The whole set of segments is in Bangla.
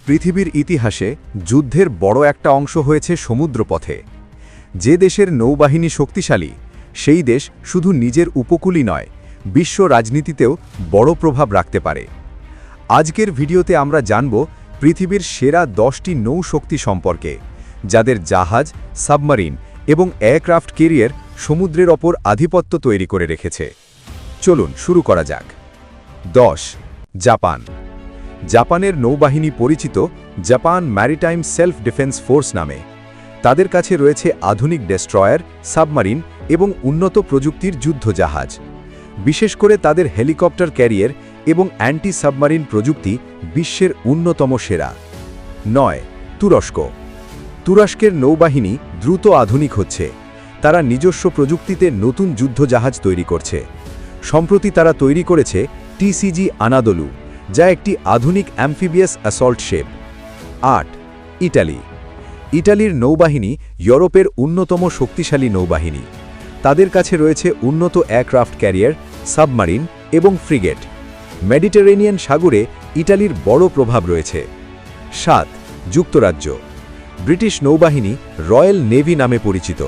পৃথিবীর ইতিহাসে যুদ্ধের বড় একটা অংশ হয়েছে সমুদ্রপথে। যে দেশের নৌবাহিনী শক্তিশালী, সেই দেশ শুধু নিজের উপকূলই নয়, বিশ্ব রাজনীতিতেও বড় প্রভাব রাখতে পারে। আজকের ভিডিওতে আমরা জানব পৃথিবীর সেরা 10টি নৌশক্তি সম্পর্কে, যাদের জাহাজ, সাবমারিন এবং এয়ারক্রাফট ক্যারিয়ার সমুদ্রের ওপর আধিপত্য তৈরি করে রেখেছে। চলুন শুরু করা যাক। 10. জাপান। জাপানের নৌবাহিনী পরিচিত Japan maritime self defence force নামে। তাদের কাছে রয়েছে আধুনিক ডেস্ট্রয়ার, সাবমারিন এবং উন্নত প্রযুক্তির যুদ্ধজাহাজ। বিশেষ করে তাদের হেলিকপ্টার ক্যারিয়ার এবং অ্যান্টি সাবমারিন প্রযুক্তি বিশ্বের অন্যতম সেরা। 9. তুরস্ক। তুরস্কের নৌবাহিনী দ্রুত আধুনিক হচ্ছে। তারা নিজস্ব প্রযুক্তিতে নতুন যুদ্ধজাহাজ তৈরি করছে। সম্প্রতি তারা তৈরি করেছে টিসিজি আনাদোলু, যা একটি আধুনিক অ্যাম্ফিবিয়াস অ্যাসল্ট শেপ। 8. ইটালি। ইটালির নৌবাহিনী ইউরোপের অন্যতম শক্তিশালী নৌবাহিনী। তাদের কাছে রয়েছে উন্নত এয়ারক্রাফট ক্যারিয়ার, সাবমারিন এবং ফ্রিগেট। মেডিটেরেনিয়ান সাগরে ইটালির বড় প্রভাব রয়েছে। 7. যুক্তরাজ্য। ব্রিটিশ নৌবাহিনী রয়্যাল নেভি নামে পরিচিত।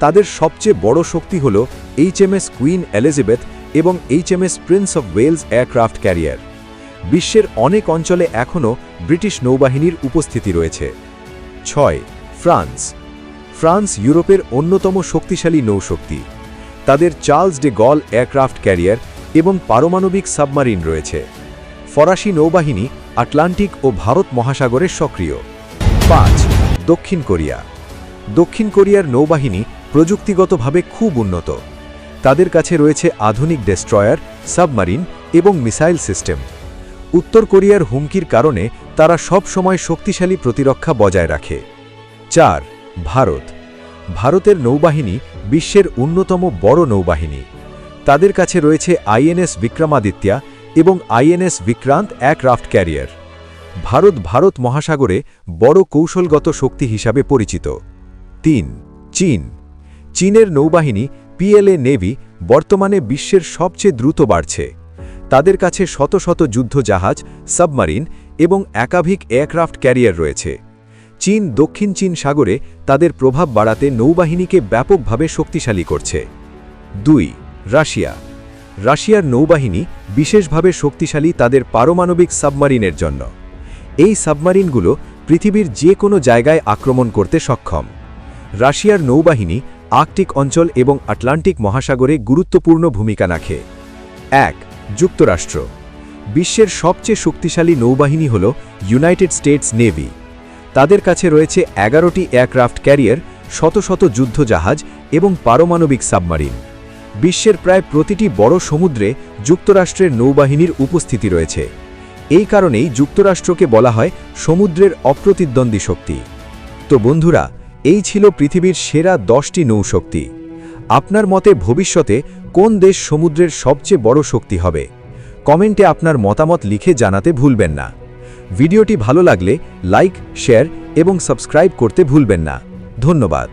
তাদের সবচেয়ে বড় শক্তি হল এইচএমএস কুইন এলিজাবেথ এবং HMS Prince of Wales aircraft carrier. বিশ্বের অনেক অঞ্চলে এখনও ব্রিটিশ নৌবাহিনীর উপস্থিতি রয়েছে। 6. ফ্রান্স। ফ্রান্স ইউরোপের অন্যতম শক্তিশালী নৌশক্তি। তাদের চার্লস ডে গল এয়ারক্রাফট ক্যারিয়ার এবং পারমাণবিক সাবমারিন রয়েছে। ফরাসি নৌবাহিনী আটলান্টিক ও ভারত মহাসাগরে সক্রিয়। 5. দক্ষিণ কোরিয়া। দক্ষিণ কোরিয়ার নৌবাহিনী প্রযুক্তিগতভাবে খুব উন্নত। তাদের কাছে রয়েছে আধুনিক ডেস্ট্রয়ার, সাবমারিন এবং মিসাইল সিস্টেম। উত্তর কোরিয়ার হুমকির কারণে তারা সব সময় শক্তিশালী প্রতিরক্ষা বজায় রাখে। 4. ভারত। ভারতের নৌবাহিনী বিশ্বের অন্যতম বড় নৌবাহিনী। তাদের কাছে রয়েছে আইএনএস বিক্রমাদিত্যা এবং INS Vikrant aircraft carrier. Bharat মহাসাগরে বড় কৌশলগত শক্তি হিসাবে পরিচিত। 3. চীন। চীনের নৌবাহিনী পিএলএ নেভি বর্তমানে বিশ্বের সবচেয়ে দ্রুত বাড়ছে। তাদের কাছে শত শত যুদ্ধজাহাজ, সাবমারিন এবং একাধিক এয়ারক্রাফট ক্যারিয়ার রয়েছে। চীন দক্ষিণ চীন সাগরে তাদের প্রভাব বাড়াতে নৌবাহিনীকে ব্যাপকভাবে শক্তিশালী করছে। 2. রাশিয়া। রাশিয়ার নৌবাহিনী বিশেষভাবে শক্তিশালী তাদের পারমাণবিক সাবমারিনের জন্য। এই সাবমারিনগুলো পৃথিবীর যে কোনো জায়গায় আক্রমণ করতে সক্ষম। রাশিয়ার নৌবাহিনী আর্কটিক অঞ্চল এবং আটলান্টিক মহাসাগরে গুরুত্বপূর্ণ ভূমিকা রাখে। 1. যুক্তরাষ্ট্র। বিশ্বের সবচেয়ে শক্তিশালী নৌবাহিনী হল ইউনাইটেড স্টেটস নেভি। তাদের কাছে রয়েছে 11টি এয়ারক্রাফট ক্যারিয়ার, শত শত যুদ্ধজাহাজ এবং পারমাণবিক সাবমারিন। বিশ্বের প্রায় প্রতিটি বড় সমুদ্রে যুক্তরাষ্ট্রের নৌবাহিনীর উপস্থিতি রয়েছে। এই কারণেই যুক্তরাষ্ট্রকে বলা হয় সমুদ্রের অপ্রতিদ্বন্দ্বী শক্তি। তো বন্ধুরা, এই ছিল পৃথিবীর সেরা 10টি নৌশক্তি। আপনার মতে ভবিষ্যতে কোন দেশ সমুদ্রের সবচেয়ে বড় শক্তি হবে? কমেন্টে আপনার মতামত লিখে জানাতে ভুলবেন না। ভিডিওটি ভালো লাগলে লাইক, শেয়ার এবং সাবস্ক্রাইব করতে ভুলবেন না। ধন্যবাদ।